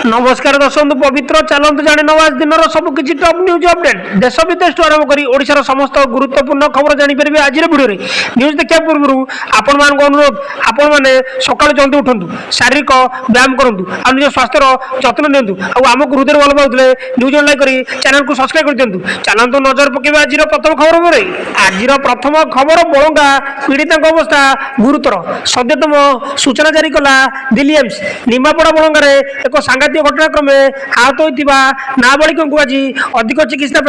नमस्कार दर्शक पवित्र चलतु जाणी नवा दिन सबकि टॉप न्यूज अपडेट देश विदेश आरंभ कर ओडिशार समस्त गुरुत्वपूर्ण खबर जानीपर आज भिडियो न्यूज देखा पूर्व आपण मान अनुरोध आपण मैंने सका जल्दी उठू शारीरिक व्यायाम करूँ और निज स्वास्थ्यर जत्न निंतु आमको हृदय भल पाते न्यूज लाइक कर चैनल को सब्सक्राइब कर दिंतु चलतु नजर पकेबा आज प्रथम खबर पर आज प्रथम खबर बलंगा पीड़िता अवस्था गुरुतर सद्यतम सूचना जारी कला दिल्ली एम्स निमापड़ा बलंगार एक सांघातिक घटनाक्रमे आहत होता नाबालिक को आज अधिक चिकित्सा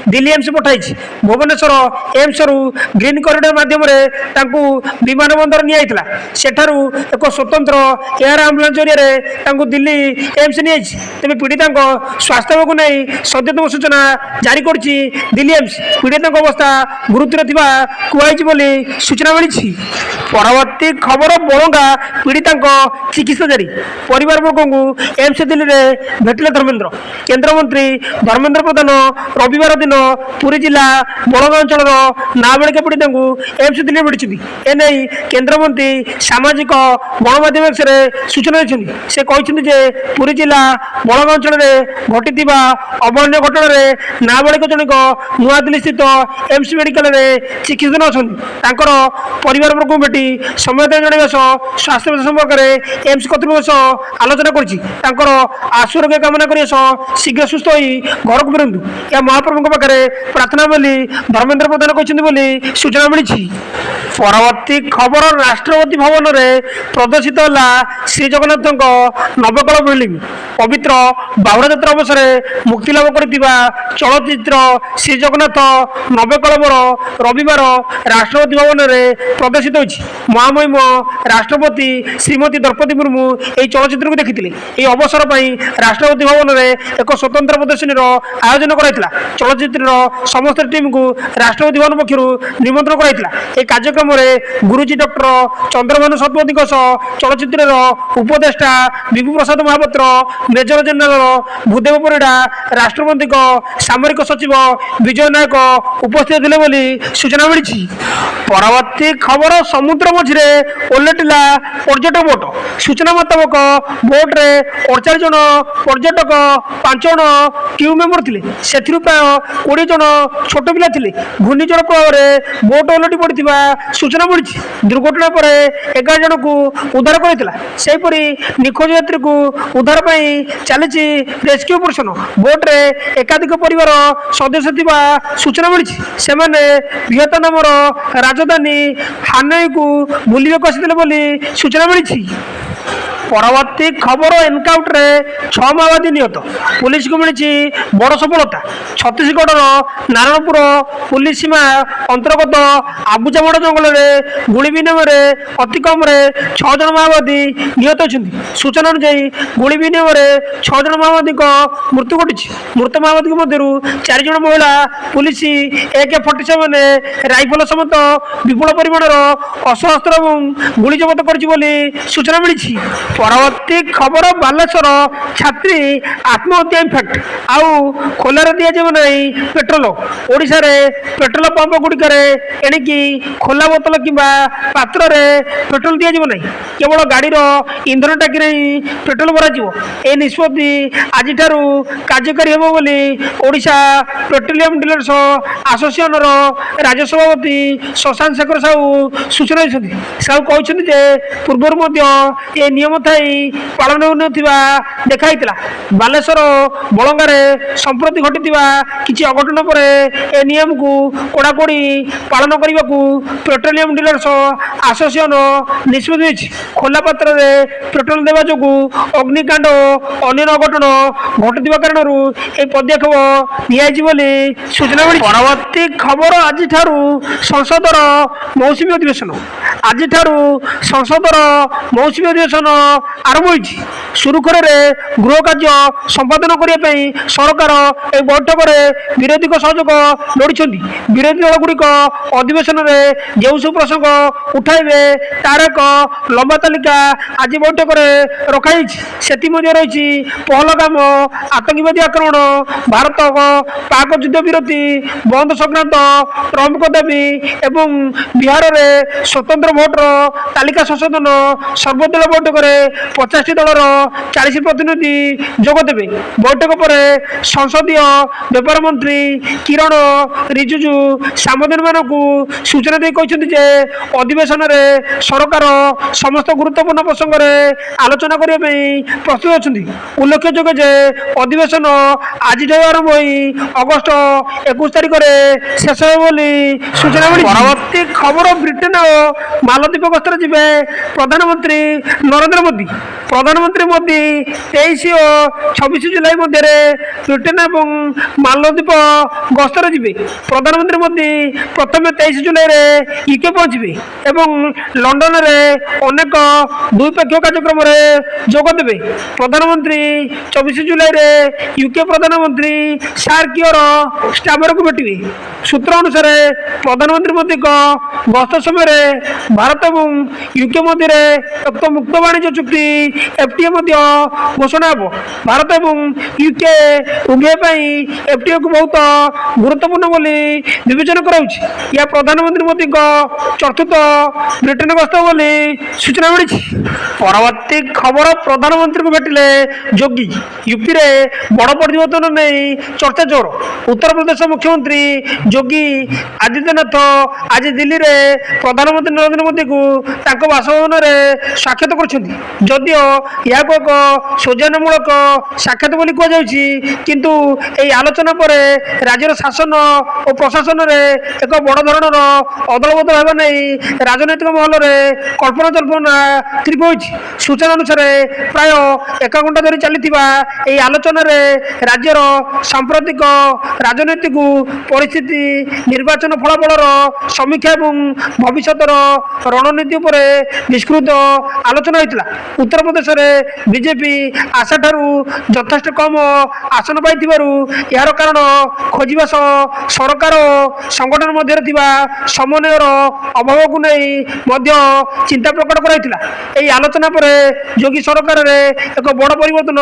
दिल्ली एम्स पठाई भुवनेश्वर एम्स रु ग्रीन कॉरिडोर माध्यम विमान बंदर नियाइला सेठारु एक स्वतंत्र एयर आंबुलांस जरिए दिल्ली एम्स नहीं तेज पीड़िता स्वास्थ्य को नहीं सद्यतम सूचना जारी कर दिल्ली एम्स पीड़िता अवस्था गुरुतर कहुई सूचना मिली परवर्ती खबर बलंगा पीड़िता चिकित्सा जारी परिवार वर्ग एम्स दिल्ली में भेटिले धर्मेन्द्र केन्द्रमंत्री धर्मेन्द्र प्रधान रविवार दिन पुरी जिला बलंगा अंचल नाबालिका पीड़िता एम्स दिल्ली भेटी एने केन्द्रमंत्री सामाजिक गणमाध्यम सूचना देते से कहते पुरी जिला बलंगा अंचल में घटी अभान्य घटन नाबालिक जनक नुआ दिल्ली स्थित एम्स मेडिकल चिकित्सा अच्छा परिवार वर्ग भेटी समयदान जन स्वास्थ्य संपर्क में एम्स कर्तृपक्ष आलोचना कर आशुरोग्य कामना कर शीघ्र सुस्थ हो घर को फेरतु या महाप्रभु पाखे प्रार्थना बोली धर्मेन्द्र प्रधान कहते सूचना मिली परवर्ती खबर राष्ट्रपति भवन में प्रदर्शित है श्री जगन्नाथ नवकल फिल्म पवित्र बाहुड़ा यात्रा अवसर मुक्तिलाभ कर चलचित्र श्री जगन्नाथ नवकलवर रविवार राष्ट्रपति भवन में प्रदर्शित होती महामहिम राष्ट्रपति श्रीमती द्रौपदी मुर्मू यह चलचित्र को देखी अवसर पर राष्ट्रपति भवन में एक स्वतंत्र प्रदर्शनी आयोजन कराइला चलचित्र समस्त टीम को राष्ट्रपति भवन पक्ष निमंत्रण कराइला यह कार्यक्रम में गुरुजी डॉक्टर चंद्रभानु शतपथी चलचित्र उपदेष्टा विभू प्रसाद महापात्र मेजर जनरल भूदेव परिड़ा राष्ट्रपति सामरिक सचिव विजय नायक उपस्थित थे सूचना मिली परवर्ती खबर समुद्र मझे ओलटिला पर्यटक बोट सूचना मुताबक बोट रे 48 जन पर्यटक 5 जन क्यू मेम्बर थे से प्राय 20 जन छोट पिला थे घूर्णिझड़ प्रभाव में बोट ओलटि पड़ा सूचना मिली दुर्घटना पर 11 जन को उद्धार करपरी निखोज यात्री को उद्धार चली रेस्क्यू ऑपरेशन बोट रे एकाधिक परिवार सदस्य थिबा सूचना मिली से वियतनाम राजधानी हानोई को बुलवाक आसी सूचना मिली परवर्ती खबर एनकाउंटर 6 माओवादी निहत पुलिस को मिली बड़ सफलता छत्तीसगढ़ नारायणपुर पुलिस सीमा अंतर्गत आबुजामड़ जंगल में गुली विनिमय अति कम 6 जन माओवादी निहत होती सूचना अनुसार गुली विनिमय 6 जन माओवादी मृत्यु घटी मृत माओवादी मध्य 4 जन महिला पुलिस AK-47 राइफल समेत विपुल परिमाणर अशस्त्र और गुली जबत कर सूचना मिली परवर्ती खबर बालेश्वर छात्री आत्महत्या इफेक्ट आउ खोलार दिजाव ना पेट्रोल ओडिशा रे पेट्रोल पंप गुड़िक एणिकी खोला बोतल कि पात्र पेट्रोल दिजाव ना केवल गाड़ी इंधन टाकी पेट्रोल भर ए निष्पत्ति आज कार्यकारी होब बोली ओडिशा पेट्रोलियम डीलर्स एसोसिएशन राज्य सभापति शशांक शेखर साहू सूचना देते साहू कहते पूर्व ये नियम पालन हो देखाई बालेश्वर बलंगार संप्रति घटी किसी अघटन पर ए नियम को कड़ाकड़ी पालन करने को पेट्रोलियम डीलर्स एसोसिएशन निष्पत्ति खोला पात्र पेट्रोल देवा जो अग्निकांड अन्य अघटन घटुवा कारण यह पदक्षेप नि सूचना मिली परवर्ती खबर आज संसदर मौसुमी अधिवेशन आज संसदर मौसुमी अधिवेशन आरंभ होती सुरुखुर गृह कार्य संपादन करने सरकार एक बैठक में विरोधी सहयोग लोड़ी विरोधी दल गुड़िक अधिवेशन में जो सब प्रसंग उठाइबे तार एक लंबा तालिका आज बैठक में रखाई से रही पहलगाम आतंकवादी आक्रमण भारत पाक युद्ध विरति बंद संक्रांत ट्रम्प दाबी एवं बिहार में स्वतंत्र भोटर तालिका संशोधन सर्वदलीय बैठक में 50ଟି ଦଳର 40 ପ୍ରତିନିଧି ଯୋଗ ଦେବେ। ବୈଠକ ପରେ ସଂସଦୀୟ ବ୍ୟାପାର ମନ୍ତ୍ରୀ କିରଣ ରିଜିଜୁ ସାମ୍ବାଦିକମାନଙ୍କୁ ସୂଚନା ଦେଇ କହିଛନ୍ତି ଯେ ଅଧିବେଶନରେ ସରକାର ସମସ୍ତ ଗୁରୁତ୍ୱପୂର୍ଣ୍ଣ ପ୍ରସଙ୍ଗରେ ଆଲୋଚନା କରିବା ପାଇଁ ପ୍ରସ୍ତୁତ ଅଛନ୍ତି। ଉଲ୍ଲେଖଯୋଗ୍ୟ ଯେ ଅଧିବେଶନ ଆଜିଠାରୁ ଆରମ୍ଭ ହୋଇ ଅଗଷ୍ଟ 21 ତାରିଖରେ ଶେଷ ହେବ ବୋଲି ସୂଚନା ମିଳିଛି। ପରବର୍ତ୍ତୀ ଖବର ବ୍ରିଟେନ ଓ ମାଲଦ୍ୱୀପ ଗସ୍ତରେ ଯିବେ ପ୍ରଧାନମନ୍ତ୍ରୀ ନରେନ୍ଦ୍ର ମୋଦି। ପ୍ରଧାନମନ୍ତ୍ରୀ ମୋଦି 23 ଓ 26 ଜୁଲାଇ ମଧ୍ୟରେ ବ୍ରିଟେନ ଏବଂ ମାଲଦ୍ୱୀପ ଗସ୍ତରେ ଯିବେ। ପ୍ରଧାନମନ୍ତ୍ରୀ ମୋଦି ପ୍ରଥମେ 23 ଜୁଲାଇରେ ୟୁକେ ପହଞ୍ଚିବେ ଏବଂ ଲଣ୍ଡନରେ ଅନେକ ଦ୍ୱିପକ୍ଷୀୟ କାର୍ଯ୍ୟକ୍ରମରେ ଯୋଗ ଦେବେ। ପ୍ରଧାନମନ୍ତ୍ରୀ 24 ଜୁଲାଇରେ ୟୁକେ ପ୍ରଧାନମନ୍ତ୍ରୀ ସାର୍ କିଅର ଷ୍ଟାମରଙ୍କୁ ଭେଟିବେ। ସୂତ୍ର ଅନୁସାରେ ପ୍ରଧାନମନ୍ତ୍ରୀ ମୋଦିଙ୍କ ଗସ୍ତ ସମୟରେ ଭାରତ ଏବଂ ୟୁକେ ମଧ୍ୟରେ ଏକ ମୁକ୍ତ ବାଣିଜ୍ୟ ଚୁକ୍ତି FTA ମଧ୍ୟ ଘୋଷଣା ହେବ। ଭାରତ ଏବଂ ୟୁକେ ଉଭୟ ପାଇଁ FTAକୁ ବହୁତ ଗୁରୁତ୍ୱପୂର୍ଣ୍ଣ ବୋଲି ବିବେଚନା କରାଯାଉଛି। ଏହା ପ୍ରଧାନମନ୍ତ୍ରୀ ମୋଦିଙ୍କ ଚତୁର୍ଥ ବ୍ରିଟେନ ଗସ୍ତ ବୋଲି ସୂଚନା ମିଳିଛି। ପରବର୍ତ୍ତୀ ଖବର ପ୍ରଧାନମନ୍ତ୍ରୀଙ୍କୁ ଭେଟିଲେ ଯୋଗୀ। ୟୁପିରେ ବଡ଼ ପରିବର୍ତ୍ତନ ନେଇ ଚର୍ଚ୍ଚା ଜୋର। ଉତ୍ତରପ୍ରଦେଶ ମୁଖ୍ୟମନ୍ତ୍ରୀ ଯୋଗୀ ଆଦିତ୍ୟନାଥ ଆଜି ଦିଲ୍ଲୀରେ ପ୍ରଧାନମନ୍ତ୍ରୀ ନରେନ୍ଦ୍ର ମୋଦିଙ୍କୁ ତାଙ୍କ ବାସଭବନରେ ସାକ୍ଷାତ କରିଛନ୍ତି। ଯଦିଓ ଏହାକୁ ଏକ ସୌଜନ୍ୟମୂଳକ ସାକ୍ଷାତ ବୋଲି କୁହାଯାଉଛି, କିନ୍ତୁ ଏହି ଆଲୋଚନା ପରେ ରାଜ୍ୟର ଶାସନ ଓ ପ୍ରଶାସନରେ ଏକ ବଡ଼ ଧରଣର ଅଦଳବଦଳ ହେବା ନେଇ ରାଜନୈତିକ ମହଲରେ କଳ୍ପନା ଜଳ୍ପନା ତୀବ୍ର ହୋଇଛି। ସୂଚନା ଅନୁସାରେ ପ୍ରାୟ 1 ଘଣ୍ଟା ଧରି ଚାଲିଥିବା ଏହି ଆଲୋଚନାରେ ରାଜ୍ୟର ସାମ୍ପ୍ରତିକ ରାଜନୈତିକ ପରିସ୍ଥିତି, ନିର୍ବାଚନ ଫଳାଫଳର ସମୀକ୍ଷା ଏବଂ ଭବିଷ୍ୟତର ରଣନୀତି ଉପରେ ବିସ୍ତୃତ ଆଲୋଚନା ହୋଇଥିଲା। ଉତ୍ତରପ୍ରଦେଶରେ ବିଜେପି ଆଶାଠାରୁ ଯଥେଷ୍ଟ କମ୍ ଆସନ ପାଇଥିବାରୁ ଏହାର କାରଣ ଖୋଜିବା ସହ ସରକାର ଓ ସଂଗଠନ ମଧ୍ୟରେ ଥିବା ସମନ୍ୱୟର ଅଭାବକୁ ନେଇ ମଧ୍ୟ ଚିନ୍ତା ପ୍ରକଟ କରାଯାଇଥିଲା। ଏହି ଆଲୋଚନା ପରେ ଯୋଗୀ ସରକାରରେ ଏକ ବଡ଼ ପରିବର୍ତ୍ତନ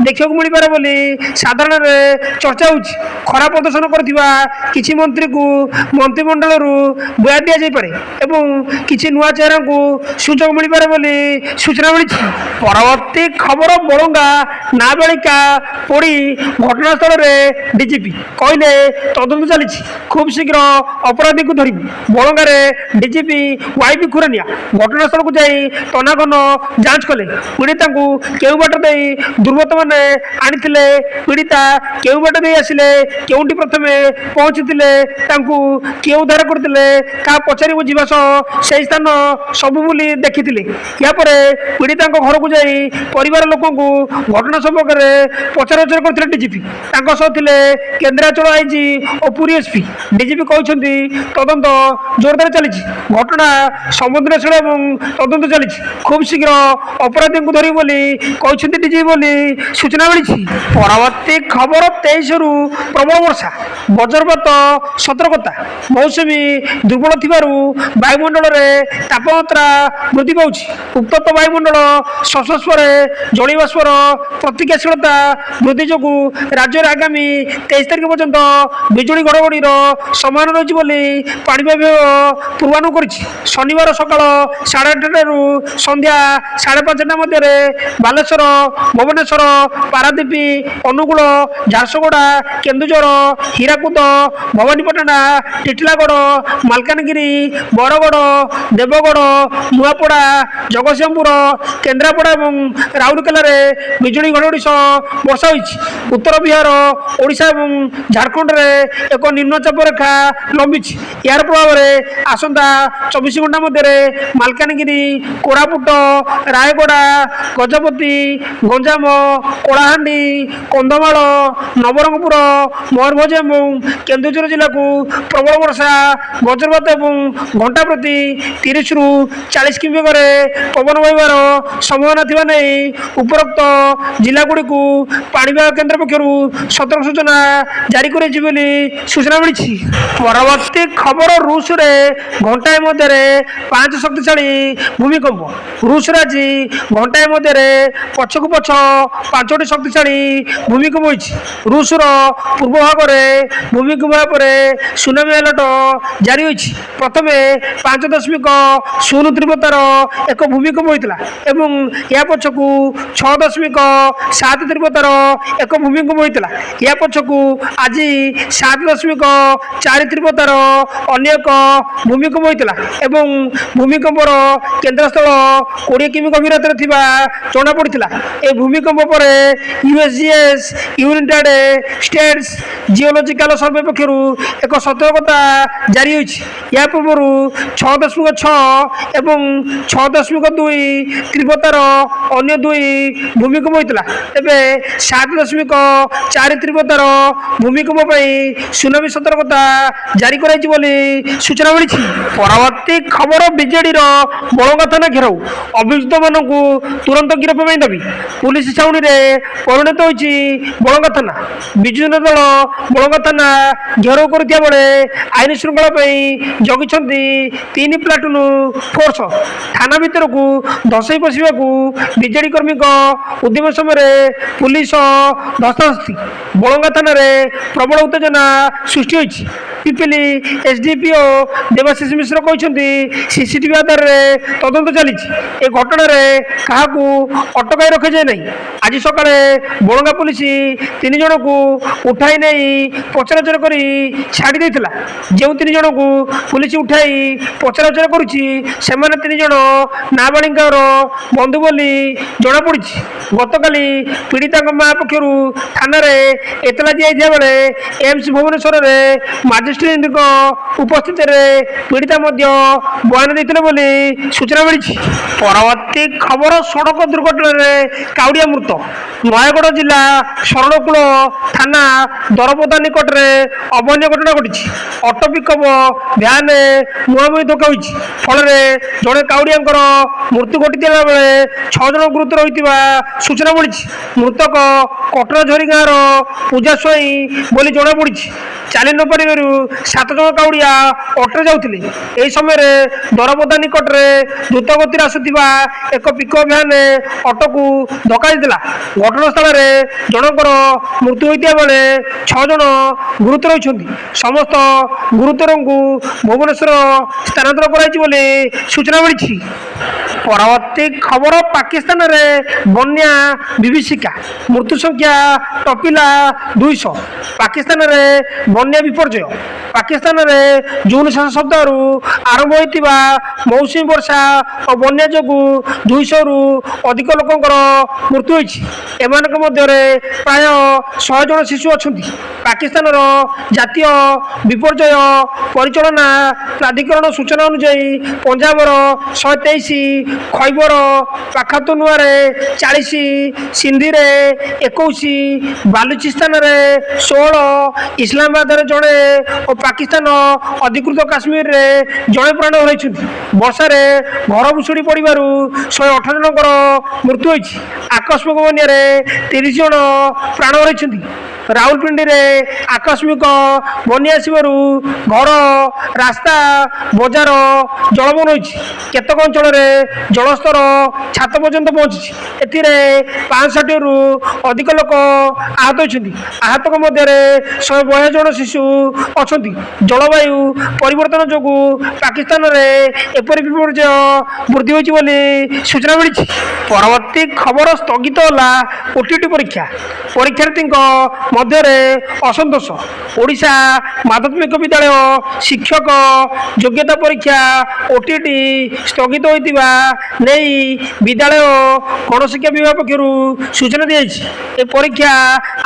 ଦେଖିବାକୁ ମିଳିପାରେ ବୋଲି ସାଧାରଣରେ ଚର୍ଚ୍ଚା ହେଉଛି। ଖରାପ ପ୍ରଦର୍ଶନ କରିଥିବା କିଛି ମନ୍ତ୍ରୀଙ୍କୁ ମନ୍ତ୍ରିମଣ୍ଡଳରୁ ବୟା ଦିଆଯାଇପାରେ ଏବଂ କିଛି ନୂଆ ଚେହେରାଙ୍କୁ ସୁଯୋଗ ମିଳିପାରେ ବୋଲି ସୂଚନା ମିଳିଛି। ପରବର୍ତ୍ତୀ ଖବର ବଳଙ୍ଗା ନାବାଳିକା ପୋଡ଼ି ଘଟଣାସ୍ଥଳରେ ଡିଜିପି କହିଲେ ତଦନ୍ତ ଚାଲିଛି, ଖୁବ୍ ଶୀଘ୍ର ଅପରାଧୀଙ୍କୁ ଧରିବୁ। ବଳଙ୍ଗାରେ ଡିଜିପି ୱାଇପି ଖୁରାନିଆ ଘଟଣାସ୍ଥଳକୁ ଯାଇ ତନାଘନ ଯାଞ୍ଚ କଲେ। ପୀଡ଼ିତାଙ୍କୁ କେଉଁ ବାଟ ଦେଇ ଦୁର୍ବୃତ୍ତମାନେ ଆଣିଥିଲେ, ପୀଡ଼ିତା କେଉଁ ବାଟ ଦେଇ ଆସିଲେ, କେଉଁଠି ପ୍ରଥମେ ପହଞ୍ଚିଥିଲେ, ତାଙ୍କୁ କିଏ ଉଦ୍ଧାର କରିଥିଲେ, କାହା ପଚାରି ବୁଝିବା ସହ ସେହି ସ୍ଥାନ ସବୁ ବୁଲି ଦେଖିଥିଲେ। ଏହାପରେ ପୀଡ଼ିତାଙ୍କ ଘରକୁ ଯାଇ ପରିବାର ଲୋକଙ୍କୁ ଘଟଣା ସମ୍ପର୍କରେ ପଚରାଉଚରା କରିଥିଲେ ଡିଜିପି। ତାଙ୍କ ସହ ଥିଲେ କେନ୍ଦ୍ରାଞ୍ଚଳ ଆଇଜି ଓ ପୁରୀ ଏସ୍ପି। ଡିଜିପି କହିଛନ୍ତି ତଦନ୍ତ ଜୋରଦାର ଚାଲିଛି, ଘଟଣା ସମ୍ବେଦନଶୀଳ ଏବଂ ତଦନ୍ତ ଚାଲିଛି, ଖୁବ୍ ଶୀଘ୍ର ଅପରାଧୀଙ୍କୁ ଧରିବୁ ବୋଲି କହିଛନ୍ତି ଡିଜିପି ବୋଲି ସୂଚନା ମିଳିଛି। ପରବର୍ତ୍ତୀ ଖବର 23ରୁ ପ୍ରବଳ ବର୍ଷା, ବଜ୍ରପାତ ସତର୍କତା। ମୌସୁମୀ ଦୁର୍ବଳ ଥିବାରୁ ବାୟୁମଣ୍ଡଳରେ ତାପମାତ୍ରା ବୃଦ୍ଧି ପାଉଛି। ଉତ୍ତପ୍ତ ବାୟୁମଣ୍ଡଳ ସଂସ୍ପର୍ଶରେ ଜଳୀୟବାଷ୍ପର ପ୍ରତିକ୍ରିୟାଶୀଳତା ବୃଦ୍ଧି ଯୋଗୁଁ ରାଜ୍ୟରେ ଆଗାମୀ 23 ତାରିଖ ପର୍ଯ୍ୟନ୍ତ ବିଜୁଳି ଘଡ଼ଘଡ଼ିର ସମ୍ଭାବନା ରହିଛି ବୋଲି ପାଣିପାଗ ବିଭାଗ ପୂର୍ବାନୁମାନ କରିଛି। ଶନିବାର ସକାଳ 8:30ରୁ ସନ୍ଧ୍ୟା 5:30 ମଧ୍ୟରେ ବାଲେଶ୍ୱର, ଭୁବନେଶ୍ୱର, ପାରାଦୀପ, ଅନୁଗୁଳ, ଝାରସୁଗୁଡ଼ା, କେନ୍ଦୁଝର, ହୀରାକୁଦ, ଭବାନୀପାଟଣା, ଟିଟିଲାଗଡ଼, ମାଲକାନଗିରି, ବରଗଡ଼, ଦେବଗଡ଼, ନୂଆପଡ଼ା, ଜଗତସିଂହପୁର, କେନ୍ଦ୍ରାପଡ଼ା ଏବଂ ରାଉରକେଲାରେ ବିଜୁଳି ଘଡ଼ଘଡ଼ି ସହ ବର୍ଷା ହୋଇଛି। ଉତ୍ତର ବିହାର, ଓଡ଼ିଶା ଏବଂ ଝାଡ଼ଖଣ୍ଡରେ ଏକ ନିମ୍ନଚାପ ରେଖା ଲମ୍ବିଛି। ଏହାର ପ୍ରଭାବରେ ଆସନ୍ତା 24 ଘଣ୍ଟା ମଧ୍ୟରେ ମାଲକାନଗିରି, କୋରାପୁଟ, ରାୟଗଡ଼ା, ଗଜପତି, ଗଞ୍ଜାମ, କଳାହାଣ୍ଡି, କନ୍ଧମାଳ, ନବରଙ୍ଗପୁର, ମୟୂରଭଞ୍ଜ ଏବଂ କେନ୍ଦୁଝର ଜିଲ୍ଲାକୁ ପ୍ରବଳ ବର୍ଷା, ବଜ୍ରପାତ ଏବଂ ଘଣ୍ଟା ପ୍ରତି 30ରୁ 40 କିମି ବେଗରେ ପବନ ବହିବାର ସମ୍ଭାବନା ଥିବା ନେଇ ଉପରୋକ୍ତ ଜିଲ୍ଲାଗୁଡ଼ିକୁ ପାଣିପାଗ କେନ୍ଦ୍ର ପକ୍ଷରୁ ସତର୍କ ସୂଚନା ଜାରି କରାଯାଇଛି ବୋଲି ସୂଚନା ମିଳିଛି। ପରବର୍ତ୍ତୀ ଖବର ରୁଷରେ ଘଣ୍ଟାଏ ମଧ୍ୟରେ 5 ଶକ୍ତିଶାଳୀ ଭୂମିକମ୍ପ। ରୁଷରେ ଆଜି ଘଣ୍ଟାଏ ମଧ୍ୟରେ ପଛକୁ ପଛ 5ଟି ଶକ୍ତିଶାଳୀ ଭୂମିକମ୍ପ ହୋଇଛି। ରୁଷର ପୂର୍ବ ଭାଗରେ ଭୂମିକମ୍ପ ପରେ ସୁନାମି ଆଲର୍ଟ ଜାରି ହୋଇଛି। ପ୍ରଥମେ 5.0 ତୀବ୍ରତାର ଏକ ଭୂମିକମ୍ପ ହୋଇଥିଲା। ଏବଂ ଏହା ପଛକୁ 6.7 ତୀବ୍ରତାର ଏକ ଭୂମିକମ୍ପ ହୋଇଥିଲା। ଏହା ପଛକୁ ଆଜି 7.4 ତୀବ୍ରତାର ଅନ୍ୟ ଏକ ଭୂମିକମ୍ପ ହୋଇଥିଲା ଏବଂ ଭୂମିକମ୍ପର କେନ୍ଦ୍ରସ୍ଥଳ 20 କିମି ଗଭୀରତାରେ ଥିବା ଜଣାପଡ଼ିଥିଲା। ଏହି ଭୂମିକମ୍ପ ପରେ USGS United states geological survey ପକ୍ଷରୁ ଏକ ସତର୍କତା ଜାରି ହୋଇଛି। ଏହା ପୂର୍ବରୁ 6.6 ଏବଂ 6.2 ତୀବ୍ରତାର ଅନ୍ୟ ଦୁଇ ଭୂମିକମ୍ପ ହୋଇଥିଲା। ତେବେ 7.4 ତୀବ୍ରତାର ଭୂମିକମ୍ପ ପାଇଁ ସୁନାମି ସତର୍କତା ଜାରି କରାଯାଇଛି ବୋଲି ସୂଚନା ମିଳିଛି। ପରବର୍ତ୍ତୀ ଖବର ବିଜେଡିର ବଳଙ୍ଗା ଥାନା ଘେରାଉ, ଅଭିଯୁକ୍ତମାନଙ୍କୁ ତୁରନ୍ତ ଗିରଫ ପାଇଁ ଦାବି। ପୁଲିସ ଛାଉଣିରେ ପରିଣତ ହୋଇଛି ବଳଙ୍ଗା ଥାନା। ବିଜୁ ଜନତା ଦଳ ବଳଙ୍ଗା ଥାନା ଘେରାଉ କରୁଥିବା ବେଳେ ଆଇନ ଶୃଙ୍ଖଳା ପାଇଁ ଜଗିଛନ୍ତି 3 ପ୍ଲାଟୁନ ଫୋର୍ସ। ଥାନା ଭିତରକୁ ଧସାଇ ପଶିବାକୁ ବିଜେଡି କର୍ମୀଙ୍କ ଉଦ୍ୟମ ସମୟରେ ପୁଲିସ ଧସ୍ତାଧସ୍ତି। ବଳଙ୍ଗା ଥାନାରେ ପ୍ରବଳ ଉତ୍ତେଜନା ସୃଷ୍ଟି ହୋଇଛି। ପିପିଲି ଏସ୍ଡିପିଓ ଦେବାଶିଷ ମିଶ୍ର କହିଛନ୍ତି ସିସିଟିଭି ଆଧାରରେ ତଦନ୍ତ ଚାଲିଛି। ଏ ଘଟଣାରେ କାହାକୁ ଅଟକାଇ ରଖାଯାଏ ନାହିଁ। ଆଜି ସକାଳେ ବଳଙ୍ଗା ପୁଲିସ 3 ଜଣଙ୍କୁ ଉଠାଇ ନେଇ ପଚରାଉଚରା କରି ଛାଡ଼ି ଦେଇଥିଲା। ଯେଉଁ 3 ଜଣଙ୍କୁ ପୁଲିସ ଉଠାଇ ପଚରାଉଚରା କରୁଛି ସେମାନେ 3 ଜଣ ନାବାଳିକାର ବନ୍ଧୁ ବୋଲି ଜଣାପଡ଼ିଛି। ଗତକାଲି ପୀଡ଼ିତାଙ୍କ ମା ପକ୍ଷରୁ ଥାନାରେ ଏତଲା ଦିଆଯାଇଥିବା ବେଳେ ଏମ୍ସ ଭୁବନେଶ୍ୱରରେ ମାଜିଷ୍ଟ୍ରେଟଙ୍କ ଉପସ୍ଥିତିରେ ପୀଡ଼ିତା ମଧ୍ୟ ବୟାନ ଦେଇଥିଲେ ବୋଲି ସୂଚନା ମିଳିଛି। ପରବର୍ତ୍ତୀ ଖବର, ସଡ଼କ ଦୁର୍ଘଟଣାରେ କାଉଡ଼ିଆ ମୃତ। ନୟାଗଡ଼ ଜିଲ୍ଲା ଶରଣକୂଳ ଥାନା ଦରପଦା ନିକଟରେ ଅଭାବନୀୟ ଘଟଣା ଘଟିଛି। ଅଟୋ ପିକଅପ୍ ଭ୍ୟାନ୍ ମୁହାଁମୁହିଁ ଧକ୍କା ହୋଇଛି। ଫଳରେ ଜଣେ କାଉଡ଼ିଆଙ୍କର ମୃତ୍ୟୁ ଘଟିଥିବା ବେଳେ 6 ଜଣ ଗୁରୁତର ହୋଇଥିବା ସୂଚନା ମିଳିଛି। ମୃତକ କଟରାଝରି ଗାଁର ପୂଜା ସ୍ୱାଇଁ ବୋଲି ଜଣାପଡ଼ିଛି। ଚାଲି ନ ପାରିବାରୁ 7 ଜଣ କାଉଡ଼ିଆ ଅଟୋରେ ଯାଉଥିଲେ। ଏହି ସମୟରେ ଦରପଦା ନିକଟରେ ଦ୍ରୁତ ଗତିରେ ଆସୁଥିବା ଏକ ପିକଅପ୍ ଭ୍ୟାନ୍ ଅଟୋକୁ ଧକ୍କା ଦେଇଥିଲା। ଘଟଣାସ୍ଥଳରେ ଜଣଙ୍କର ମୃତ୍ୟୁ ହୋଇଥିବା ବେଳେ 6 ଜଣ ଗୁରୁତର ହୋଇଛନ୍ତି। ସମସ୍ତ ଗୁରୁତରଙ୍କୁ ଭୁବନେଶ୍ୱର ସ୍ଥାନାନ୍ତର କରାଯାଇଛି ବୋଲି ସୂଚନା ମିଳିଛି। ପରବର୍ତ୍ତୀ ଖବର, ପାକିସ୍ତାନରେ ବନ୍ୟା ବିଭୀଷିକା, ମୃତ୍ୟୁ ସଂଖ୍ୟା ଟପିଲା 200। ପାକିସ୍ତାନରେ ବନ୍ୟା ବିପର୍ଯ୍ୟୟ। ପାକିସ୍ତାନରେ ଜୁନ୍ ଶେଷ ସପ୍ତାହରୁ ଆରମ୍ଭ ହୋଇଥିବା ମୌସୁମୀ ବର୍ଷା ଓ ବନ୍ୟା ଯୋଗୁଁ 200ରୁ ଅଧିକ ଲୋକଙ୍କର ମୃତ୍ୟୁ ହୋଇଛି। ଏମାନଙ୍କ ମଧ୍ୟରେ ପ୍ରାୟ 100 ଜଣ ଶିଶୁ ଅଛନ୍ତି। ପାକିସ୍ତାନର ଜାତୀୟ ବିପର୍ଯ୍ୟୟ ପରିଚାଳନା ପ୍ରାଧିକରଣ ସୂଚନା ଅନୁଯାୟୀ ପଞ୍ଜାବର 123, ଖୈବର ପାଖତୁନ୍ଖୱାରେ 40, ସିନ୍ଧିରେ 21, ବାଲୁଚିସ୍ତାନରେ 16, ଇସଲାମାବାଦରେ ଜଣେ ଓ ପାକିସ୍ତାନ ଅଧିକୃତ କାଶ୍ମୀରରେ ଜଣେ ପ୍ରାଣ ହରାଇଛନ୍ତି। ବର୍ଷାରେ ଘର ଭୁଶୁଡ଼ି ପଡ଼ିବାରୁ 118 ଜଣଙ୍କର ମୃତ୍ୟୁ ହୋଇଛି। ଆକସ୍ମିକ ବନ୍ୟାରେ 30 ଜଣ ପ୍ରାଣ ହରାଇଛନ୍ତି। ରାଉଲପିଣ୍ଡିରେ ଆକସ୍ମିକ ବନ୍ୟା ଆସିବାରୁ ଘର, ରାସ୍ତା, ବଜାର ଜଳମଗ୍ନ ହୋଇଛି। କେତେକ ଅଞ୍ଚଳରେ ଜଳସ୍ତର ଛାତ ପର୍ଯ୍ୟନ୍ତ ପହଞ୍ଚିଛି। ଏଥିରେ 65ରୁ ଅଧିକ ଲୋକ ଆହତ ହୋଇଛନ୍ତି। ଆହତଙ୍କ ମଧ୍ୟରେ 182 ଜଣ ଶିଶୁ ଅଛନ୍ତି। ଜଳବାୟୁ ପରିବର୍ତ୍ତନ ଯୋଗୁଁ ପାକିସ୍ତାନରେ ଏପରି ବିପର୍ଯ୍ୟୟ ବୃଦ୍ଧି ହୋଇଛି ବୋଲି ସୂଚନା ମିଳିଛି। ପରବର୍ତ୍ତୀ ଖବର, ସ୍ଥଗିତ ହେଲା ଓଟିଟି ପରୀକ୍ଷା। ପରୀକ୍ଷାର୍ଥୀଙ୍କ ମଧ୍ୟରେ ଅସନ୍ତୋଷ। ଓଡ଼ିଶା ମାଧ୍ୟମିକ ବିଦ୍ୟାଳୟ ଶିକ୍ଷକ ଯୋଗ୍ୟତା ପରୀକ୍ଷା ଓଟିଟି ସ୍ଥଗିତ ହୋଇଥିବା ନେଇ ବିଦ୍ୟାଳୟ ଗଣଶିକ୍ଷା ବିଭାଗ ପକ୍ଷରୁ ସୂଚନା ଦିଆଯାଇଛି। ଏ ପରୀକ୍ଷା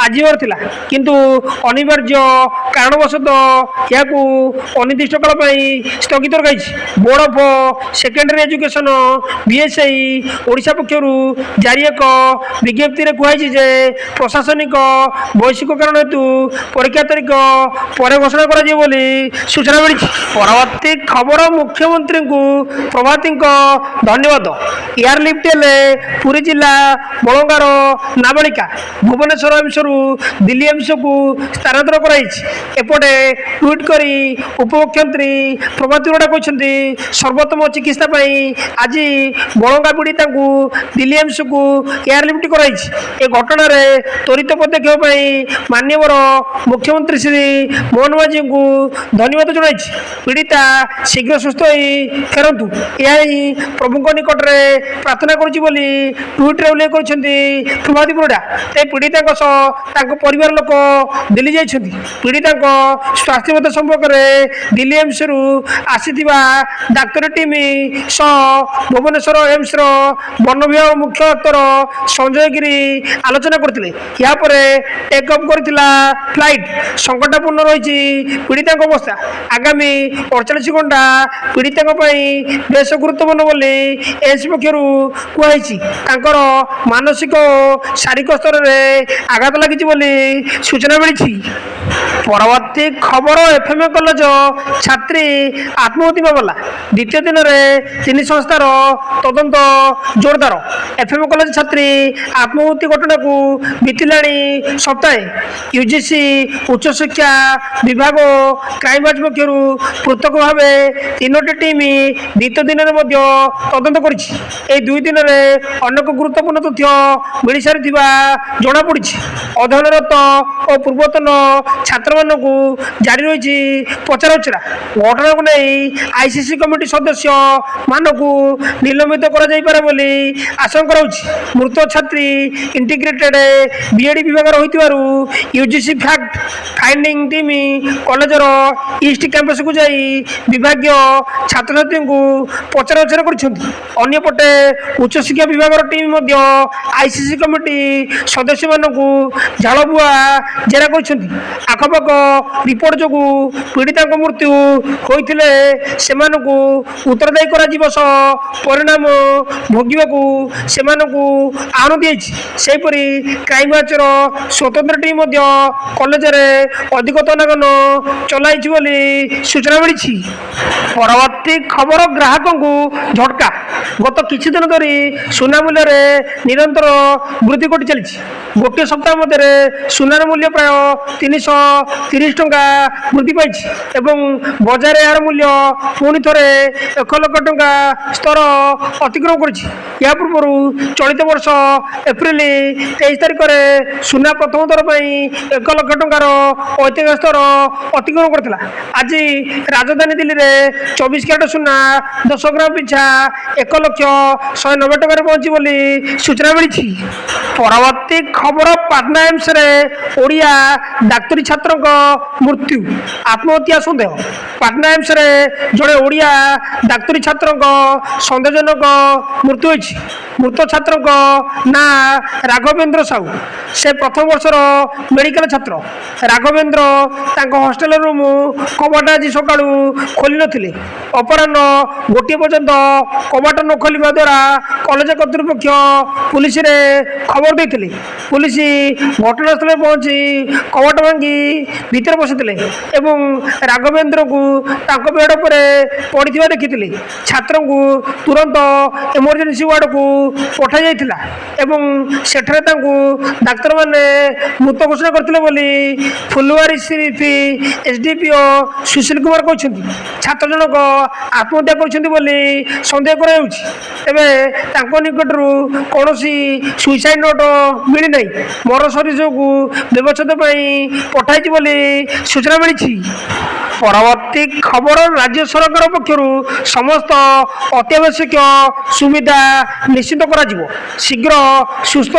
ଆଜି ହେବାର ଥିଲା, କିନ୍ତୁ ଅନିବାର୍ଯ୍ୟ କାରଣବଶତଃ ଏହାକୁ ଅନିର୍ଦ୍ଦିଷ୍ଟ କାଳ ପାଇଁ ସ୍ଥଗିତ ରଖାଯାଇଛି। Board of secondary education BSI Odisha ପକ୍ଷରୁ ଜାରି ଏକ ବିଜ୍ଞପ୍ତିରେ କୁହାଯାଇଛି ଯେ ପ୍ରଶାସନିକ ବୈଶ୍ୱିକ କାରଣ ହେତୁ ପରୀକ୍ଷା ତାରିଖ ପରେ ଘୋଷଣା କରାଯିବ ବୋଲି ସୂଚନା ମିଳିଛି। ପରବର୍ତ୍ତୀ ଖବର, ମୁଖ୍ୟମନ୍ତ୍ରୀଙ୍କୁ ପ୍ରଭାତୀଙ୍କ ଧନ୍ୟବାଦ। ଏୟାରଲିଫ୍ଟ ହେଲେ ପୁରୀ ଜିଲ୍ଲା ବଳଙ୍ଗାର ନାବାଳିକା। ଭୁବନେଶ୍ୱର ଏମ୍ସରୁ ଦିଲ୍ଲୀ ଏମ୍ସକୁ ସ୍ଥାନାନ୍ତର କରାଯାଇଛି। एपटे ट्विट करी उपमुख्यमंत्री प्रभात परिड़ा कहते सर्वोत्तम चिकित्सा आज बलंगा पीड़िता दिल्ली एम्स को एयरलिफ्ट कराई घटन त्वरित पदक्षेप माननीय मुख्यमंत्री श्री मोहन माझी को धन्यवाद जनाई पीड़िता शीघ्र सुस्थ हो फेरतु यह प्रभु निकट में प्रार्थना करुँच ट्विट्रे उल्लेख कर प्रभात परिड़ा पीड़िता परिवार लोक दिल्ली जाइछन्ति पीड़िता स्वास्थ्य संपर्क में दिल्ली एम्स रु आसी डाक्तर टीम सह भुवनेश्वर एम्स वन विभाग मुख्य डाक्तर संजय गिरी आलोचना करते टेक अफ कर फ्लाइट संकटापूर्ण रही पीड़िता अवस्था आगामी 48 घंटा पीड़िता बेस गुरुत्वपूर्ण बोली एस पक्षर कहुई मानसिक और शारीरिक स्तर में आघात लगी सूचना मिली। परवर्ती खबर एफएम कॉलेज छात्री आत्महत्या मामला द्वितीय दिन में 3 संस्थार तदंत जोरदार एफएम कॉलेज छात्री आत्महत्या घटना को बीतला सप्ताहे यूजीसी उच्च शिक्षा विभाग क्राइमब्रांच पक्ष पृथक भाव 3टी टीम द्वितीय दिन में तदंत कर 2 दिन में अनेक गुरुत्वपूर्ण तथ्य मिल सारी जमापड़ी अध्ययनरत और पूर्वतन छात्र मानू जारी रही पचराउचरा घटना को नहीं आईसीसी कमिटी सदस्य मानक निलंबित कर आशंका रही मृत छात्री इंटीग्रेटेड बीएडी विभाग रही यूजीसी फैक्ट फाइंडिंग टीम कॉलेजर ईस्ट कैंपस को जाई विभागीय छात्र छात्री को पचराउचरा करपटे उच्च शिक्षा विभाग टीम आईसीसी कमिटी सदस्य मानू झाड़बुआ जेरा कर आखपाख रिपोर्ट जो पीड़िता मृत्यु होते से उत्तरदायी परिणाम भोगवाकू से आहवान दिपरी क्राइमब्रांचर स्वतंत्र टीम कॉलेज अधिक तनाघन चलाई सूचना मिली। परवर्ती खबर ग्राहक को झटका गत किछि दिन धरी सुना मूल्य निरंतर वृद्धि घटी चली गोटे सप्ताह मध्य सुनार मूल्य प्राय 330 टंका वृद्धि पाई बजार यार मूल्य पुणी थे 1 लाख टंका स्तर अतिक्रम कर पूर्व चलित वर्ष एप्रिल 23 तारिख में सुना प्रथम थर पर 1 लाख टंकार ऐतिहासिक स्तर अतिक्रम करता आज राजधानी दिल्ली में 24 कैरेट सुना 10 ग्राम पिछा 1,190,000 टकर पहुंची बोली सूचना मिली। परवर्ती खबर पाटना एम्स ओडिया डाक्तरी छात्र मृत्यु आत्महत्या सन्देह पाटना एम्स जड़े ओडिया डाक्तरी छात्र सन्देहजनक मृत्यु होती मृत छात्र ना राघवेंद्र साहू से प्रथम वर्षर मेडिकल छात्र राघवेंद्र हॉस्टेल रूम कबाट आज सका खोली नथिले अपराह्न 1 पर्यंत कबाट न खोलिबा द्वारा कॉलेज कर्तृपक्ष पुलिस रे खबर देते पुलिस घटनास्थल पहुंची कबाट भांगी भीतर बसते राघवेंद्र को बेड पर पड़ा देखी छात्र को तुरंत इमरजेंसी वार्ड को पठा जाइथिला सेठरे डाक्तर माने मृत घोषणा करते फुलवारी सिरिफ एसडीपीओ सुशील कुमार कहते छात्र जनक आत्महत्या कर सन्देह कर निकट कौन सुइसाइड नोट मिलना मर शरीर को व्यवच्छेद पठाई सूचना मिली। परवर्ती खबर राज्य सरकार पक्षर समस्त अत्यावश्यक सुविधा निश्चित कर शीघ्र सुस्थ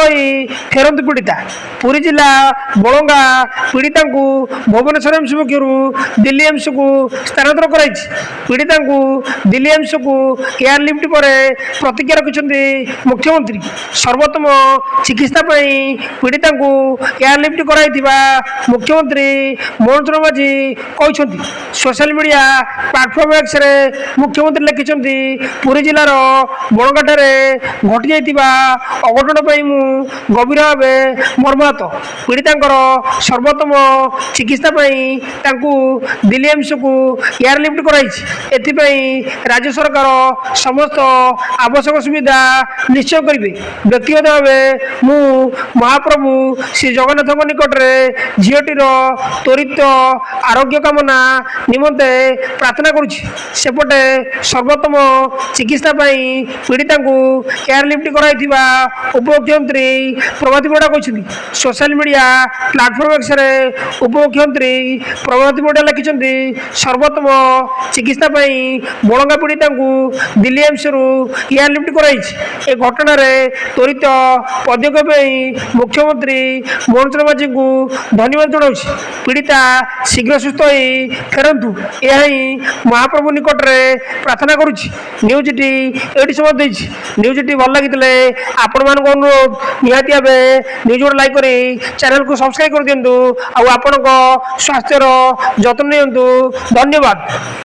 फेरतु पीड़िता पुरी जिला बलंगा पीड़िता को भुवनेश्वर एम्स पक्षर दिल्ली एम्स को स्थानांतर कर पीड़िता दिल्ली एम्स को एयरलिफ्ट पर प्रतिज्ञा रखिंट मुख्यमंत्री सर्वोत्तम चिकित्सा पीड़िता को एयरलिफ्ट कर मुख्यमंत्री मोहन चरण माझी कहते social media platform X ray मुख्यमंत्री लिखिछन्ती पुरी जिलार बणकाठारे घटी जाइतिबा अघटन पई मु गभीर भावे मर्माहत पीड़ितांकर सर्वोत्तम चिकित्सा पई तांकू दिल्ली एम्स को एयरलिफ्ट कराइछि एथिपई राज्य सरकार समस्त आवश्यक सुविधा निश्चय करिवे व्यक्तिगत भावे मु महाप्रभु श्री जगन्नाथ निकट में झीटीर त्वरित आरोग्य कामना निमंते प्रार्थना करुछि सेपटे सर्वोत्तम चिकित्सा पई पीड़िता को एयरलिफ्ट कराइथिबा उपमुख्यमंत्री प्रभाती बड़ा कहते social media platform X ray उपमुख्यमंत्री प्रभाती बड़ा लिखिछन्ती सर्वोत्तम चिकित्सा पई बड़ंगा पीड़िता को दिल्ली एम्स रु एयरलिफ्ट कराइछि ए घटना रे त्वरित पदक्षेप मुख्यमंत्री मोहन चरण माझी को धन्यवाद जनाऊँ पीड़िता शीघ्र सुस्थ हो फेरतु यह महाप्रभु निकट में प्रार्थना करुच्ची न्यूज टी ये समय न्यूज टी भल लगी आपण मान अनुरोध निहाती भावे न्यूज को लाइक करी चैनल को सब्सक्राइब कर दिंतु आपण स्वास्थ्यर जत्न नियंतु धन्यवाद।